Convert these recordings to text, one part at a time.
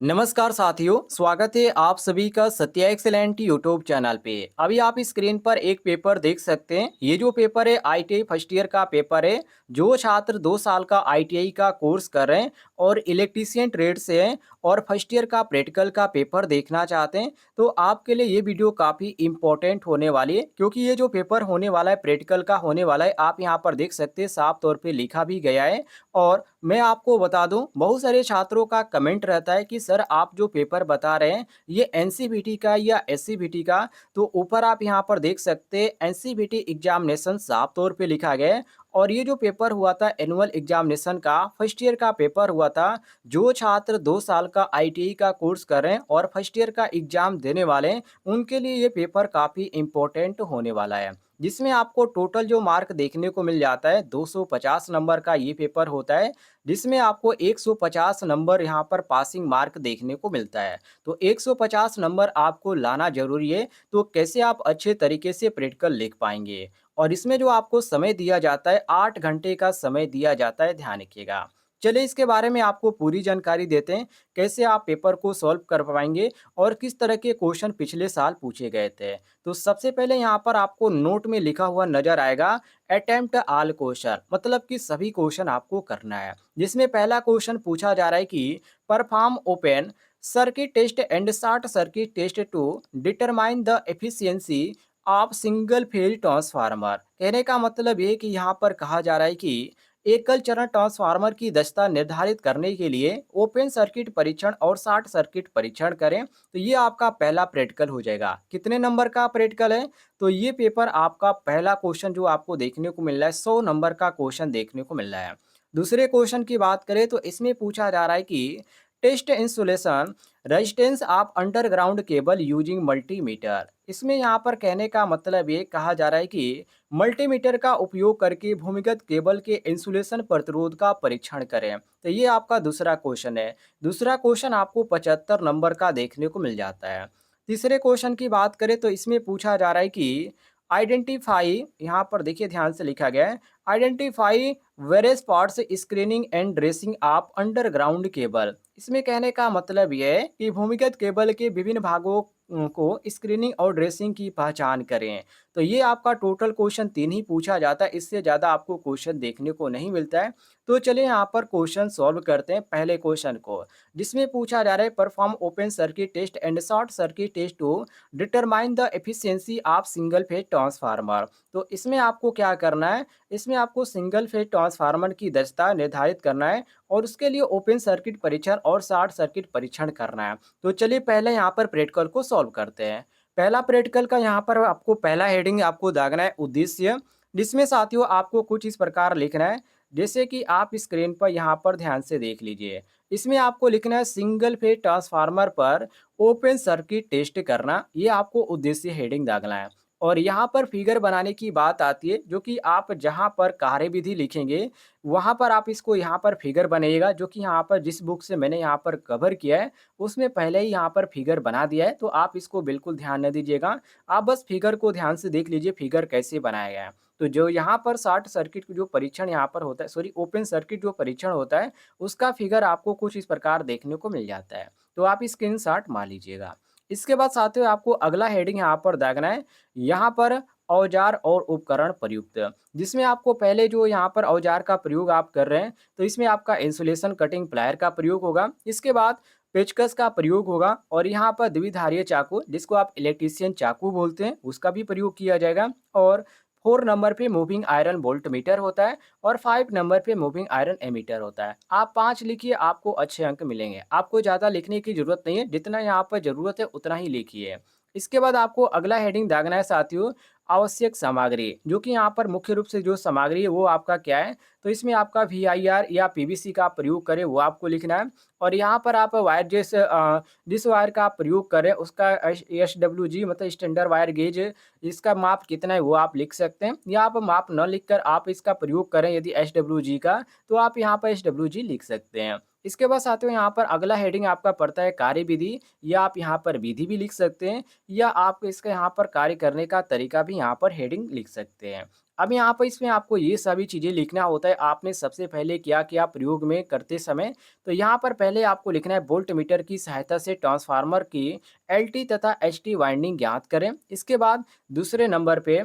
नमस्कार साथियों, स्वागत है आप सभी का सत्या एक्सेलेंट यूट्यूब चैनल पे। अभी आप स्क्रीन पर एक पेपर देख सकते हैं। ये जो पेपर है आईटीआई फर्स्ट ईयर का पेपर है। जो छात्र 2 साल का आईटीआई का कोर्स कर रहे हैं और इलेक्ट्रीशियन ट्रेड से हैं और फर्स्ट ईयर का प्रैक्टिकल का पेपर देखना चाहते हैं, तो आपके लिए ये वीडियो काफ़ी इंपॉर्टेंट होने वाली है। क्योंकि ये जो पेपर होने वाला है प्रैक्टिकल का होने वाला है, आप यहाँ पर देख सकते हैं साफ तौर पर लिखा भी गया है। और मैं आपको बता दूं, बहुत सारे छात्रों का कमेंट रहता है कि सर आप जो पेपर बता रहे हैं ये एनसीवीटी का या एससीवीटी का। तो ऊपर आप यहां पर देख सकते हैं एनसीवीटी एग्जामिनेशन साफ तौर पे लिखा गया है। और ये जो पेपर हुआ था एनुअल एग्जामिनेशन का फर्स्ट ईयर का पेपर हुआ था। जो छात्र 2 साल का आईटीआई का कोर्स कर रहे हैं और फर्स्ट ईयर का एग्जाम देने वाले हैं, उनके लिए ये पेपर काफ़ी इंपॉर्टेंट होने वाला है। जिसमें आपको टोटल जो मार्क देखने को मिल जाता है 250 नंबर का ये पेपर होता है। जिसमें आपको 150 नंबर यहाँ पर पासिंग मार्क देखने को मिलता है। तो 150 नंबर आपको लाना जरूरी है। तो कैसे आप अच्छे तरीके से प्रैक्टिकल लिख पाएंगे। और इसमें जो आपको समय दिया जाता है 8 घंटे का समय दिया जाता है, ध्यान रखिएगा। चलिए इसके बारे में आपको पूरी जानकारी देते हैं, कैसे आप पेपर को सॉल्व कर पाएंगे और किस तरह के क्वेश्चन पिछले साल पूछे गए थे। तो सबसे पहले यहाँ पर आपको नोट में लिखा हुआ नजर आएगा अटेम्प्ट ऑल क्वेश्चन, मतलब कि सभी क्वेश्चन आपको करना है। जिसमें पहला क्वेश्चन पूछा जा रहा है कि perform open circuit test and short circuit test to determine the efficiency of single phase transformer. कहने का मतलब ये कि यहाँ पर कहा जा रहा है कि एकल चरण ट्रांसफार्मर की दक्षता निर्धारित करने के लिए ओपन सर्किट परीक्षण और शॉर्ट सर्किट परीक्षण करें। तो ये आपका पहला प्रैक्टिकल हो जाएगा। कितने नंबर का प्रैक्टिकल है? तो ये पेपर आपका पहला क्वेश्चन जो आपको देखने को मिल रहा है 100 नंबर का क्वेश्चन देखने को मिल रहा है। दूसरे क्वेश्चन की बात करें तो इसमें पूछा जा रहा है कि test insulation resistance of underground cable using multimeter. इसमें यहाँ पर कहने का मतलब ये कहा जा रहा है कि मल्टीमीटर का उपयोग करके भूमिगत केबल के इंसुलेशन प्रतिरोध का परीक्षण करें। तो ये आपका दूसरा क्वेश्चन है। दूसरा क्वेश्चन आपको 75 नंबर का देखने को मिल जाता है। तीसरे क्वेश्चन की बात करें तो इसमें पूछा जा रहा है कि आइडेंटिफाई, यहाँ पर देखिए ध्यान से लिखा गया है, identify various parts screening and dressing of underground cable. इसमें कहने का मतलब यह है कि भूमिगत केबल के विभिन्न भागों को स्क्रीनिंग और ड्रेसिंग की पहचान करें। तो ये आपका टोटल क्वेश्चन 3 ही पूछा जाता है, इससे ज़्यादा आपको क्वेश्चन देखने को नहीं मिलता है। तो चलिए यहाँ पर क्वेश्चन सॉल्व करते हैं पहले क्वेश्चन को। जिसमें पूछा जा रहा है perform open circuit test and short circuit test to determine the efficiency of single phase transformer. तो इसमें आपको क्या करना है? इसमें आपको सिंगल फेज ट्रांसफार्मर की दक्षता निर्धारित करना है और उसके लिए ओपन सर्किट परीक्षण और शॉर्ट सर्किट परीक्षण करना है। तो चलिए पहले यहाँ पर प्रैक्टिकल को सॉल्व करते हैं। पहला प्रैक्टिकल का यहाँ पर आपको पहला हेडिंग आपको दागना है उद्देश्य। जिसमें साथियों आपको कुछ इस प्रकार लिखना है, जैसे कि आप स्क्रीन पर यहाँ पर ध्यान से देख लीजिए। इसमें आपको लिखना है सिंगल फेज ट्रांसफार्मर पर ओपन सर्किट टेस्ट करना, ये आपको उद्देश्य हेडिंग दागना है। और यहाँ पर फिगर बनाने की बात आती है, जो कि आप जहाँ पर कार्यविधि लिखेंगे वहाँ पर आप इसको यहाँ पर फिगर बनेगा, जो कि यहाँ पर जिस बुक से मैंने यहाँ पर कवर किया है उसमें पहले ही यहाँ पर फिगर बना दिया है। तो आप इसको बिल्कुल ध्यान न दीजिएगा, आप बस फिगर को ध्यान से देख लीजिए फिगर कैसे बनाया गया है। तो जो यहाँ पर शॉर्ट सर्किट जो परीक्षण यहाँ पर होता है, सॉरी ओपन सर्किट जो परीक्षण होता है, उसका फिगर आपको कुछ इस प्रकार देखने को मिल जाता है। तो आप स्क्रीनशॉट मार लीजिएगा। इसके बाद साथियों आपको अगला हेडिंग यहाँ पर दागना है, यहाँ पर औजार और उपकरण प्रयुक्त। जिसमें आपको पहले जो यहाँ पर औजार का प्रयोग आप कर रहे हैं, तो इसमें आपका इंसुलेशन कटिंग प्लायर का प्रयोग होगा। इसके बाद पेचकस का प्रयोग होगा और यहाँ पर द्विधारीय चाकू, जिसको आप इलेक्ट्रीशियन चाकू बोलते हैं, उसका भी प्रयोग किया जाएगा। और 4 नंबर पे मूविंग आयरन वोल्ट मीटर होता है और 5 नंबर पे मूविंग आयरन एमीटर होता है। आप 5 लिखिए, आपको अच्छे अंक मिलेंगे। आपको ज़्यादा लिखने की जरूरत नहीं है, जितना यहाँ पर जरूरत है उतना ही लिखिए। इसके बाद आपको अगला हेडिंग दागना है साथियों आवश्यक सामग्री, जो कि यहाँ पर मुख्य रूप से जो सामग्री है वो आपका क्या है। तो इसमें आपका VIR या PVC का प्रयोग करें वो आपको लिखना है। और यहाँ पर आप वायर जिस वायर का आप प्रयोग करें उसका SWG मतलब स्टैंडर्ड वायर गेज, इसका माप कितना है वो आप लिख सकते हैं। या आप माप न लिखकर आप इसका प्रयोग करें यदि SWG का, तो आप यहाँ पर SWG लिख सकते हैं। इसके बाद साथियों यहाँ पर अगला हेडिंग आपका पड़ता है कार्यविधि, या आप यहाँ पर विधि भी लिख सकते हैं, या आप इसका यहाँ पर कार्य करने का तरीका भी यहाँ पर हेडिंग लिख सकते हैं। अब यहाँ पर इसमें आपको ये सभी चीज़ें लिखना होता है। आपने सबसे पहले क्या किया प्रयोग में करते समय, तो यहाँ पर पहले आपको लिखना है वोल्टमीटर की सहायता से ट्रांसफार्मर की एलटी तथा एचटी वाइंडिंग ज्ञात करें। इसके बाद दूसरे नंबर पे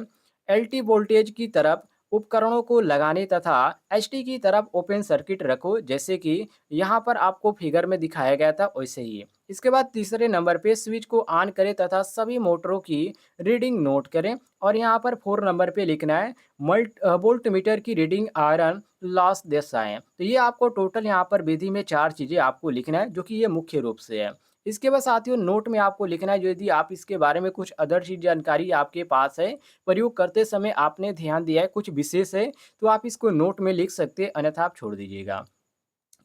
एलटी वोल्टेज की तरफ उपकरणों को लगाने तथा एचटी की तरफ ओपन सर्किट रखो, जैसे कि यहाँ पर आपको फिगर में दिखाया गया था वैसे ही। इसके बाद तीसरे नंबर पे स्विच को ऑन करें तथा सभी मोटरों की रीडिंग नोट करें। और यहाँ पर 4 नंबर पे लिखना है वोल्ट मीटर की रीडिंग आयरन लॉस दर्शाएं। तो ये आपको टोटल यहाँ पर विधि में 4 चीज़ें आपको लिखना है, जो कि ये मुख्य रूप से है। इसके बाद साथियों नोट में आपको लिखना है, जो यदि आप इसके बारे में कुछ अदर चीज जानकारी आपके पास है, प्रयोग करते समय आपने ध्यान दिया है, कुछ विशेष है, तो आप इसको नोट में लिख सकते हैं, अन्यथा आप छोड़ दीजिएगा।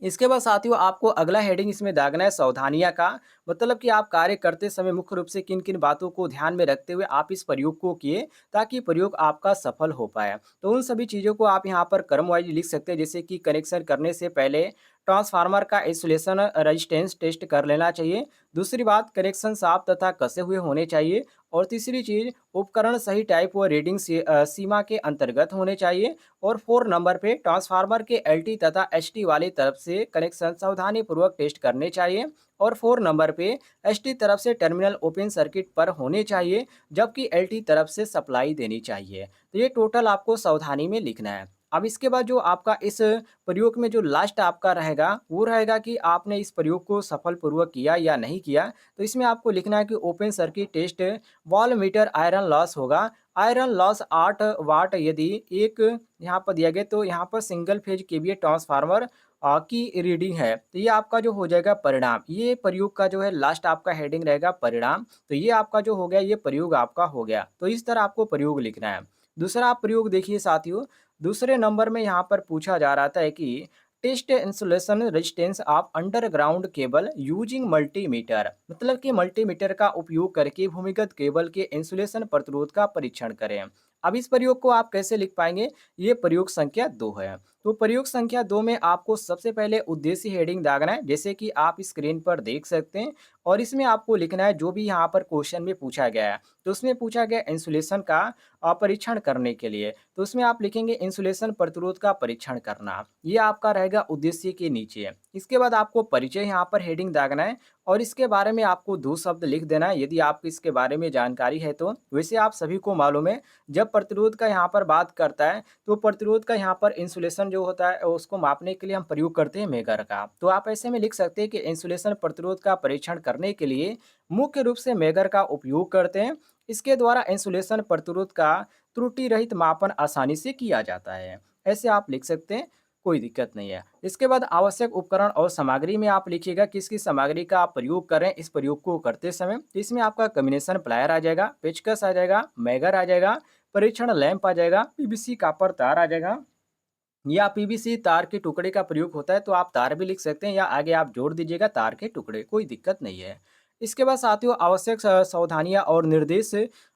इसके बाद साथियों आपको अगला हेडिंग इसमें दागना है सावधानियां का। मतलब कि आप कार्य करते समय मुख्य रूप से किन किन बातों को ध्यान में रखते हुए आप इस प्रयोग को किए, ताकि प्रयोग आपका सफल हो पाए। तो उन सभी चीज़ों को आप यहाँ पर क्रम वाइज लिख सकते हैं, जैसे कि कनेक्शन करने से पहले ट्रांसफार्मर का इंसुलेशन रेजिस्टेंस टेस्ट कर लेना चाहिए। दूसरी बात, कनेक्शन साफ तथा कसे हुए होने चाहिए। और तीसरी चीज़, उपकरण सही टाइप व रीडिंग से सीमा के अंतर्गत होने चाहिए। और 4 नंबर पे ट्रांसफार्मर के एलटी तथा एचटी वाली तरफ से कनेक्शन सावधानीपूर्वक टेस्ट करने चाहिए। और 4 नंबर पे एचटी तरफ से टर्मिनल ओपन सर्किट पर होने चाहिए, जबकि एलटी तरफ से सप्लाई देनी चाहिए। तो ये टोटल आपको सावधानी में लिखना है। अब इसके बाद जो आपका इस प्रयोग में जो लास्ट आपका रहेगा, वो रहेगा कि आपने इस प्रयोग को सफलपूर्वक किया या नहीं किया। तो इसमें आपको लिखना है कि open circuit test voltmeter iron loss होगा। आयरन लॉस 8 वाट यदि एक यहाँ पर दिया गया, तो यहाँ पर सिंगल फेज केवीए ट्रांसफार्मर की रीडिंग है। तो ये आपका जो हो जाएगा परिणाम, ये प्रयोग का जो है लास्ट आपका हेडिंग रहेगा परिणाम। तो ये आपका जो हो गया, ये प्रयोग आपका हो गया। तो इस तरह आपको प्रयोग लिखना है। दूसरा आप प्रयोग देखिए साथियों, दूसरे नंबर में यहाँ पर पूछा जा रहा था कि test insulation resistance of underground cable using multimeter. मतलब कि मल्टीमीटर का उपयोग करके भूमिगत केबल के इंसुलेशन प्रतिरोध का परीक्षण करें। अब इस प्रयोग को आप कैसे लिख पाएंगे? ये प्रयोग संख्या 2 है। तो प्रयोग संख्या 2 में आपको सबसे पहले उद्देश्य हेडिंग दागना है, जैसे कि आप स्क्रीन पर देख सकते हैं। और इसमें आपको लिखना है जो भी यहाँ पर क्वेश्चन में पूछा गया है। तो उसमें पूछा गया इंसुलेशन का परीक्षण करने के लिए, तो उसमें आप लिखेंगे इंसुलेशन प्रतिरोध का परीक्षण करना। ये आपका रहेगा उद्देश्य के नीचे। इसके बाद आपको परिचय यहाँ पर हेडिंग दागना है। और इसके बारे में आपको 2 शब्द लिख देना है, यदि आपको इसके बारे में जानकारी है तो। वैसे आप सभी को मालूम है, जब प्रतिरोध का यहाँ पर बात करता है, तो प्रतिरोध का यहाँ पर इंसुलेशन जो होता है उसको मापने के लिए हम प्रयोग करते हैं मेगर का। तो आप ऐसे में लिख सकते हैं कि इंसुलेशन प्रतिरोध का परीक्षण करने के लिए मुख्य रूप से मेगर का उपयोग करते हैं। इसके द्वारा इंसुलेशन प्रतिरोध का त्रुटि रहित मापन आसानी से किया जाता है। ऐसे आप लिख सकते हैं, कोई दिक्कत नहीं है। इसके बाद आवश्यक उपकरण और सामग्री में आप लिखिएगा किस किस सामग्री का आप प्रयोग कर रहे हैं इस प्रयोग को करते समय। तो इसमें आपका कम्बिनेशन प्लायर आ जाएगा, पेचकस आ जाएगा, मैगर आ जाएगा, परीक्षण लैंप आ जाएगा, पीवीसी कॉपर तार आ जाएगा, या पीवीसी तार के टुकड़े का प्रयोग होता है, तो आप तार भी लिख सकते हैं, या आगे आप जोड़ दीजिएगा तार के टुकड़े, कोई दिक्कत नहीं है। इसके बाद साथियों आवश्यक सावधानियां और निर्देश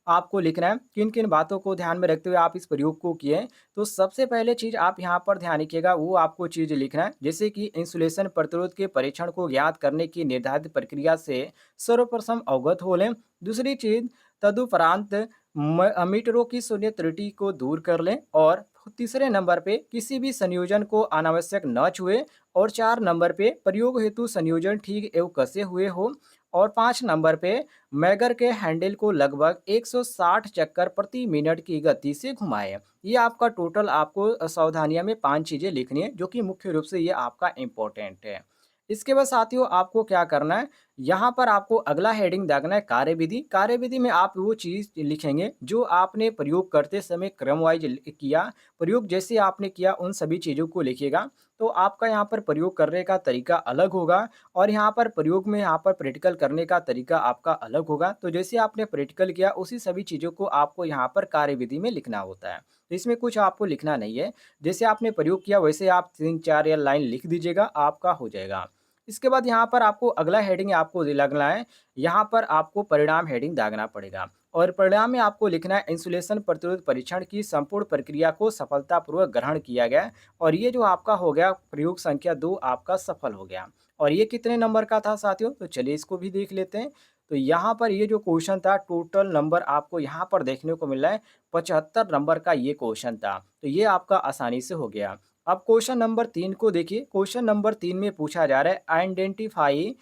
आपको लिखना है, किन किन बातों को ध्यान में रखते हुए आप इस प्रयोग को किए। तो सबसे पहले चीज आप यहाँ पर ध्यान रखिएगा, वो आपको चीज लिखना है, जैसे कि इंसुलेशन प्रतिरोध के परीक्षण को ज्ञात करने की निर्धारित प्रक्रिया से सर्वप्रथम अवगत हो लें। दूसरी चीज, तदुपरांत मीटरों की शून्य त्रुटि को दूर कर लें। और तीसरे नंबर पे किसी भी संयोजन को अनावश्यक न छुए। और 4 नंबर पे प्रयोग हेतु संयोजन ठीक एवं कसे हुए हो। और 5 नंबर पे मैगर के हैंडल को लगभग 160 चक्कर प्रति मिनट की गति से घुमाएं। ये आपका टोटल आपको सावधानियां में 5 चीजें लिखनी है, जो कि मुख्य रूप से ये आपका इम्पोर्टेंट है। इसके बाद साथियों आपको क्या करना है, यहाँ पर आपको अगला हेडिंग दागना है कार्यविधि। कार्यविधि में आप वो चीज लिखेंगे जो आपने प्रयोग करते समय क्रम वाइज किया। प्रयोग जैसे आपने किया उन सभी चीज़ों को लिखिएगा। तो आपका यहाँ पर प्रयोग करने का तरीका अलग होगा, और यहाँ पर प्रयोग में यहाँ पर प्रैक्टिकल करने का तरीका आपका अलग होगा। तो जैसे आपने प्रैक्टिकल किया उसी सभी चीज़ों को आपको यहाँ पर कार्यविधि में लिखना होता है। तो इसमें कुछ आपको लिखना नहीं है, जैसे आपने प्रयोग किया वैसे आप 3-4 या लाइन लिख दीजिएगा, आपका हो जाएगा। इसके बाद यहाँ पर आपको अगला हेडिंग आपको लगना है, यहाँ पर आपको परिणाम हेडिंग दागना पड़ेगा। और परिणाम में आपको लिखना है इंसुलेशन प्रतिरोध परीक्षण की संपूर्ण प्रक्रिया को सफलतापूर्वक ग्रहण किया गया और ये जो आपका हो गया प्रयोग संख्या 2 आपका सफल हो गया। और ये कितने नंबर का था साथियों? तो चलिए इसको भी देख लेते हैं। तो यहाँ पर ये जो क्वेश्चन था टोटल नंबर आपको यहाँ पर देखने को मिल रहा है 75 नंबर का ये क्वेश्चन था। तो ये आपका आसानी से हो गया। अब क्वेश्चन नंबर 3 को देखिए। क्वेश्चन नंबर 3 में पूछा जा रहा है identify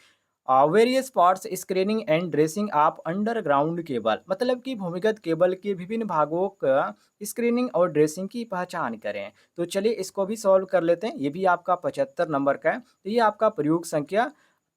various parts screening and dressing of underground cable, मतलब कि भूमिगत केबल के विभिन्न भागों का स्क्रीनिंग और ड्रेसिंग की पहचान करें। तो चलिए इसको भी सॉल्व कर लेते हैं। ये भी आपका 75 नंबर का है। तो ये आपका प्रयोग संख्या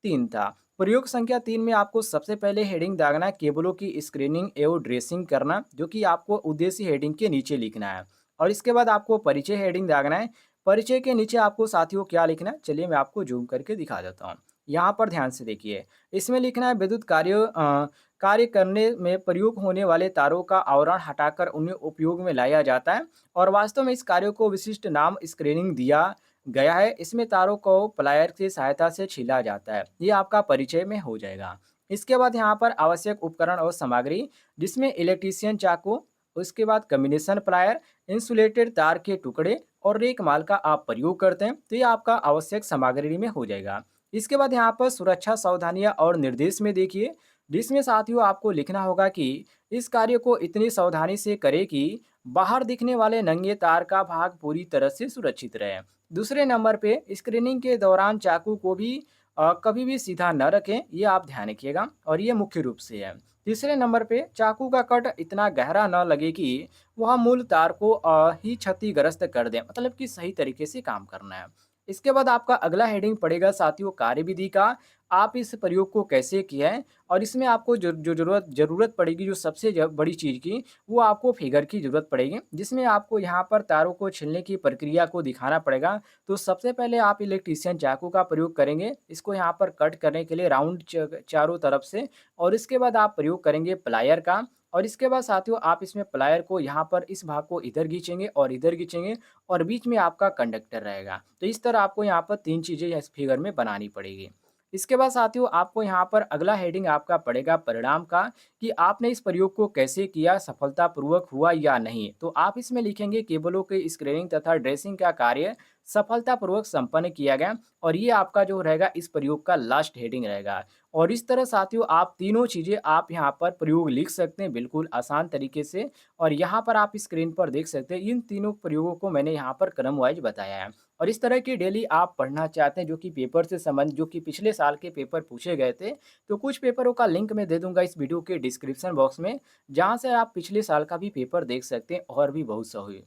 3 था। प्रयोग संख्या 3 में आपको सबसे पहले हेडिंग दागना है केबलों की स्क्रीनिंग एवं ड्रेसिंग करना, जो कि आपको उद्देश्य हेडिंग के नीचे लिखना है। और इसके बाद आपको परिचय हेडिंग दागना है। परिचय के नीचे आपको साथियों क्या लिखना है, चलिए मैं आपको जूम करके दिखा देता हूँ। यहाँ पर ध्यान से देखिए। इसमें लिखना है विद्युत कार्य करने में प्रयोग होने वाले तारों का आवरण हटाकर उन्हें उपयोग में लाया जाता है और वास्तव में इस कार्य को विशिष्ट नाम स्क्रीनिंग दिया गया है। इसमें तारों को प्लायर की सहायता से छीला जाता है। ये आपका परिचय में हो जाएगा। इसके बाद यहाँ पर आवश्यक उपकरण और सामग्री, जिसमें इलेक्ट्रीशियन चाकू, उसके बाद कम्बिनेशन प्लायर, इंसुलेटेड तार के टुकड़े और रेकमाल का आप प्रयोग करते हैं। तो ये आपका आवश्यक सामग्री में हो जाएगा। इसके बाद यहाँ पर सुरक्षा सावधानियां और निर्देश में देखिए, जिसमें साथियों आपको लिखना होगा कि इस कार्य को इतनी सावधानी से करें कि बाहर दिखने वाले नंगे तार का भाग पूरी तरह से सुरक्षित रहे। दूसरे नंबर पे स्क्रीनिंग के दौरान चाकू को भी कभी भी सीधा न रखें, ये आप ध्यान रखिएगा और ये मुख्य रूप से है। तीसरे नंबर पे चाकू का कट इतना गहरा न लगे कि वह मूल तार को ही क्षतिग्रस्त कर दे, मतलब कि सही तरीके से काम करना है। इसके बाद आपका अगला हेडिंग पड़ेगा साथियों कार्यविधि का। आप इस प्रयोग को कैसे किया है और इसमें आपको जो ज़रूरत पड़ेगी, जो सबसे बड़ी चीज़ की, वो आपको फिगर की ज़रूरत पड़ेगी, जिसमें आपको यहाँ पर तारों को छीलने की प्रक्रिया को दिखाना पड़ेगा। तो सबसे पहले आप इलेक्ट्रीशियन चाकू का प्रयोग करेंगे इसको यहाँ पर कट करने के लिए राउंड चारों तरफ से, और इसके बाद आप प्रयोग करेंगे प्लायर का। और इसके बाद साथियों आप इसमें प्लायर को यहाँ पर इस भाग को इधर खींचेंगे और इधर खींचेंगे और बीच में आपका कंडक्टर रहेगा। तो इस तरह आपको यहाँ पर 3 चीज़ें इस फिगर में बनानी पड़ेगी। इसके बाद साथियों आपको यहाँ पर अगला हेडिंग आपका पड़ेगा परिणाम का, कि आपने इस प्रयोग को कैसे किया, सफलतापूर्वक हुआ या नहीं। तो आप इसमें लिखेंगे केबलों के स्क्रीनिंग तथा ड्रेसिंग का कार्य सफलतापूर्वक संपन्न किया गया, और ये आपका जो रहेगा इस प्रयोग का लास्ट हेडिंग रहेगा। और इस तरह साथियों आप तीनों चीज़ें आप यहाँ पर प्रयोग लिख सकते हैं बिल्कुल आसान तरीके से। और यहाँ पर आप स्क्रीन पर देख सकते हैं इन तीनों प्रयोगों को मैंने यहाँ पर क्रम वाइज बताया है। और इस तरह की डेली आप पढ़ना चाहते हैं जो कि पेपर से संबंध, जो कि पिछले साल के पेपर पूछे गए थे, तो कुछ पेपरों का लिंक मैं दे दूंगा इस वीडियो के डिस्क्रिप्शन बॉक्स में, जहाँ से आप पिछले साल का भी पेपर देख सकते हैं और भी बहुत सा हुई।